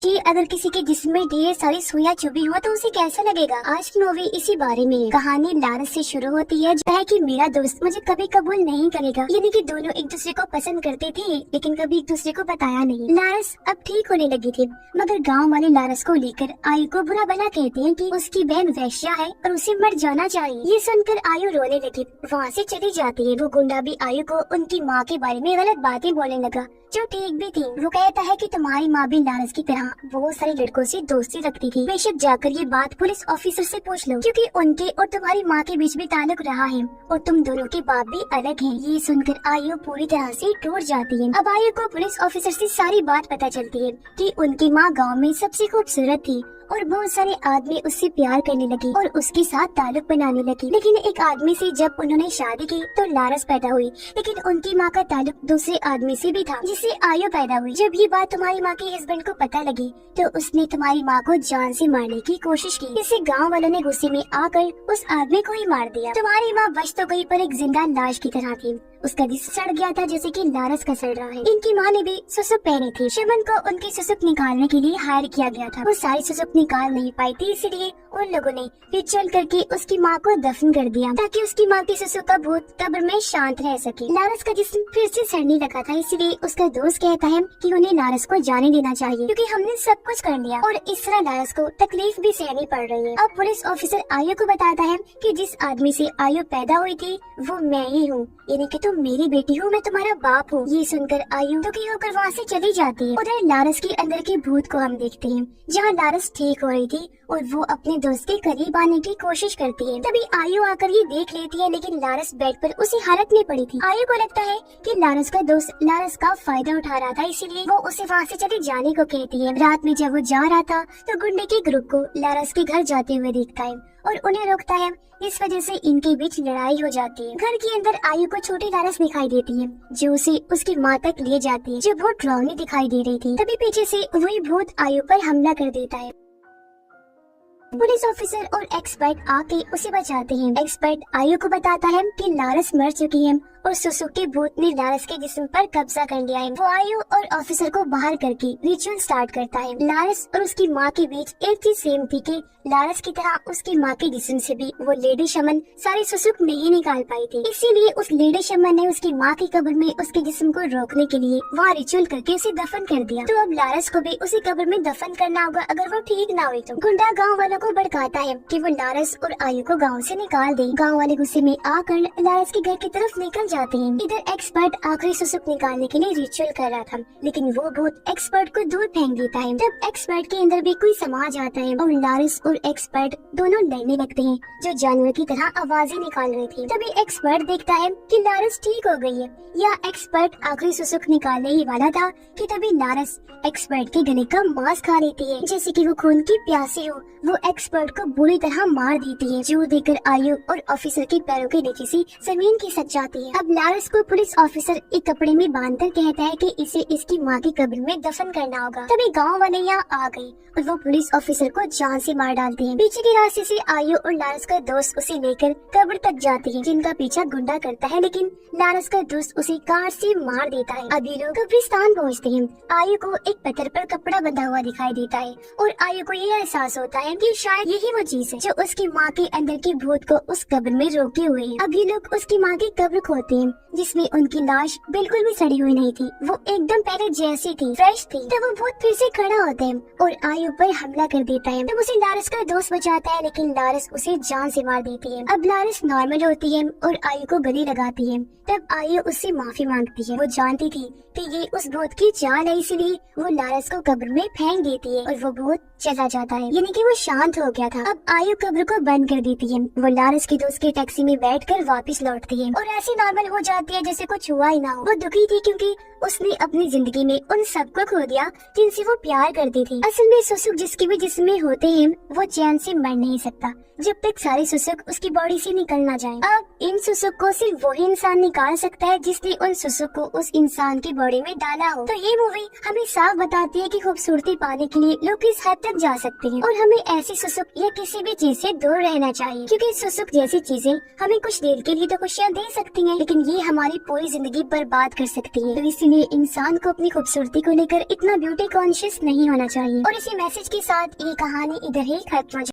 कि अगर किसी के जिस्म में ढेर सारी सुइयां चुभी हो तो उसे कैसा लगेगा। आज की मूवी इसी बारे में है। कहानी लारस से शुरू होती है जो है कि मेरा दोस्त मुझे कभी कबूल नहीं करेगा। यानी कि दोनों एक दूसरे को पसंद करते थे लेकिन कभी एक दूसरे को बताया नहीं। लारस अब ठीक होने लगी थी मगर गाँव वाले लारस को लेकर आयु को बुरा भला कहते हैं कि उसकी बहन वैश्या है और उसे मर जाना चाहिए। ये सुनकर आयु रोने लगी, वहाँ से चली जाती है। वो गुंडा भी आयु को उनकी माँ के बारे में गलत बातें बोलने लगा जो ठीक भी थी। वो कहता है कि तुम्हारी माँ भी लारस की तरह बहुत सारे लड़कों से दोस्ती रखती थी। बेशक जाकर ये बात पुलिस ऑफिसर से पूछ लो क्योंकि उनके और तुम्हारी माँ के बीच भी ताल्लुक रहा है और तुम दोनों के बाप भी अलग हैं। ये सुनकर आयु पूरी तरह से टूट जाती है। अब आयु को पुलिस ऑफिसर से सारी बात पता चलती है कि उनकी माँ गाँव में सबसे खूबसूरत थी और बहुत सारे आदमी उससे प्यार करने लगे और उसके साथ ताल्लुक बनाने लगे। लेकिन एक आदमी से जब उन्होंने शादी की तो लारस पैदा हुई, लेकिन उनकी माँ का ताल्लुक दूसरे आदमी से भी था जिससे आयु पैदा हुई। जब ये बात तुम्हारी माँ के हस्बैंड को पता लगी तो उसने तुम्हारी माँ को जान से मारने की कोशिश की, जिससे गाँव वालों ने गुस्से में आकर उस आदमी को ही मार दिया। तुम्हारी माँ बच तो गई पर एक जिंदा लाश की तरह थी। उसका जिस्म सड़ गया था जैसे कि लारस का सड़ रहा है। इनकी माँ ने भी सुसुक पहनी थी। शमन को उनकी सुसुक निकालने के लिए हायर किया गया था। वो सारी सुसुक निकाल नहीं पाई थी, इसलिए उन लोगों ने रिचुअल करके उसकी माँ को दफन कर दिया ताकि उसकी माँ की सुसुक का भूत कब्र में शांत रह सके। लारस का जिस्म फिर से सड़ने लगा था, इसलिए उसका दोस्त कहता है कि उन्हें लारस को जाने देना चाहिए क्योंकि हमने सब कुछ कर लिया और इस तरह लारस को तकलीफ भी सहनी पड़ रही है। अब पुलिस ऑफिसर आयु को बताता है कि जिस आदमी से आयु पैदा हुई थी वो मैं ही हूँ, यानी कि तुम मेरी बेटी हो, मैं तुम्हारा बाप हूँ। ये सुनकर आयु दुखी होकर वहाँ से चली जाती है। उधर लारस के अंदर के भूत को हम देखते हैं जहाँ लारस ठीक हो रही थी और वो अपने दोस्त के करीब आने की कोशिश करती है। तभी आयु आकर ये देख लेती है लेकिन लारस बेड पर उसी हालत में पड़ी थी। आयु को लगता है कि लारस का दोस्त लारस का फायदा उठा रहा था, इसीलिए वो उसे वहाँ से चले जाने को कहती है। रात में जब वो जा रहा था तो गुंडे के ग्रुप को लारस के घर जाते हुए देखता है और उन्हें रोकता है। इस वजह से इनके बीच लड़ाई हो जाती है। घर के अंदर आयु को छोटी लारस दिखाई देती है जो उसे उसकी माँ तक ले जाती है जो बहुत डरावनी दिखाई दे रही थी। तभी पीछे से वही भूत आयु पर हमला कर देता है। पुलिस ऑफिसर और एक्सपर्ट आके उसे बचाते हैं। एक्सपर्ट आयु को बताता है कि लारस मर चुकी है और सुसुकी भूत ने लारस के जिस्म पर कब्जा कर लिया है। वो आयु और ऑफिसर को बाहर करके रिचुअल स्टार्ट करता है। लारस और उसकी माँ के बीच एक चीज सेम थी कि लारस की तरह उसकी माँ के जिस्म से भी वो लेडी शमन सारी सुसुक नहीं निकाल पाई थी, इसीलिए उस लेडी शमन ने उसकी माँ की कब्र में उसके जिस्म को रोकने के लिए वहाँ रिचुअल करके उसे दफन कर दिया। तो अब लारस को भी उसी कब्र में दफन करना होगा अगर वो ठीक ना हुई तो। गुंडा गाँव वालों को भड़काता है कि वो लारस और आयु को गाँव से निकाल दे। गाँव वाले गुस्से में आकर लारस के घर की तरफ निकल जाते हैं। इधर एक्सपर्ट आखिरी सुसुक निकालने के लिए रिचुअल कर रहा था लेकिन वो भूत एक्सपर्ट को दूर फेंक देता है। तब एक्सपर्ट के अंदर भी कोई समा जाता है और लारस और एक्सपर्ट दोनों लड़ने लगते हैं जो जानवर की तरह आवाजें निकाल रही थी। तभी एक्सपर्ट देखता है कि लारस ठीक हो गई है या एक्सपर्ट आखिरी सुसुक निकालने ही वाला था कि तभी लारस एक्सपर्ट के गले का मांस खा लेती है जैसे कि वो खून की प्यासी हो। वो एक्सपर्ट को बुरी तरह मार देती है जो देखकर आयु और ऑफिसर के पैरों के नीचे से जमीन खिसक जाती है। अब लारस को पुलिस ऑफिसर एक कपड़े में बांधकर कहता है कि इसे इसकी माँ की कब्र में दफन करना होगा। तभी गाँव वाले यहाँ आ गए और वो पुलिस ऑफिसर को जान से मार डालते हैं। पीछे के रास्ते से आयु और लारस का दोस्त उसे लेकर कब्र तक जाते हैं जिनका पीछा गुंडा करता है लेकिन लारस का दोस्त उसे कार से मार देता है। अब ये लोग कब्रिस्तान पहुँचते हैं। आयु को एक पत्थर पर कपड़ा बंधा हुआ दिखाई देता है और आयु को ये एहसास होता है कि शायद यही वो चीज है जो उसकी माँ के अंदर के भूत को उस कब्र में रोके हुए है। अब ये लोग उसकी माँ की कब्र खोदते हैं जिसमें उनकी लाश बिल्कुल भी सड़ी हुई नहीं थी, वो एकदम पहले जैसी थी, फ्रेश थी। तब वो भूत फिर से खड़ा होता है और आयु पर हमला कर देता है। तब उसे लारस का दोस्त बचाता है लेकिन लारस उसे जान से मार देती है। अब लारस नॉर्मल होती है और आयु को गले लगाती है। तब आयु उससे माफी मांगती है। वो जानती थी कि ये उस भूत की चाल है, इसलिए वो लारस को कब्र में फेंक देती है और वो भूत चला जाता है, यानी कि वो शांत हो गया था। अब आयु कब्र को बंद कर देती है। वो लारस के दोस्त की टैक्सी में बैठकर वापस लौटती है और ऐसी नॉर्मल हो जाती है जैसे कुछ हुआ ही ना हो। वो दुखी थी क्योंकि उसने अपनी जिंदगी में उन सबको खो दिया जिनसे वो प्यार करती थी। असल में सुसुक जिसके भी जिस्म में होते हैं वो चैन से मर नहीं सकता जब तक सारे सुसुक उसकी बॉडी से निकल ना जाए। अब इन सुसुक को सिर्फ वही इंसान निकाल सकता है जिसने उन सुसुक को उस इंसान की बॉडी में डाला हो। तो ये मूवी हमें साफ बताती है कि खूबसूरती पाने के लिए लोग किस हद तक जा सकते हैं और हमें ऐसी सुसुक या किसी भी चीज से दूर रहना चाहिए क्योंकि सुसुक जैसी चीजें हमें कुछ देर के लिए तो खुशियाँ दे सकती हैं लेकिन ये हमारी पूरी जिंदगी बर्बाद कर सकती है। तो इसीलिए इंसान को अपनी खूबसूरती को लेकर इतना ब्यूटी कॉन्शियस नहीं होना चाहिए। और इसी मैसेज के साथ ये कहानी इधर ही खत्म हो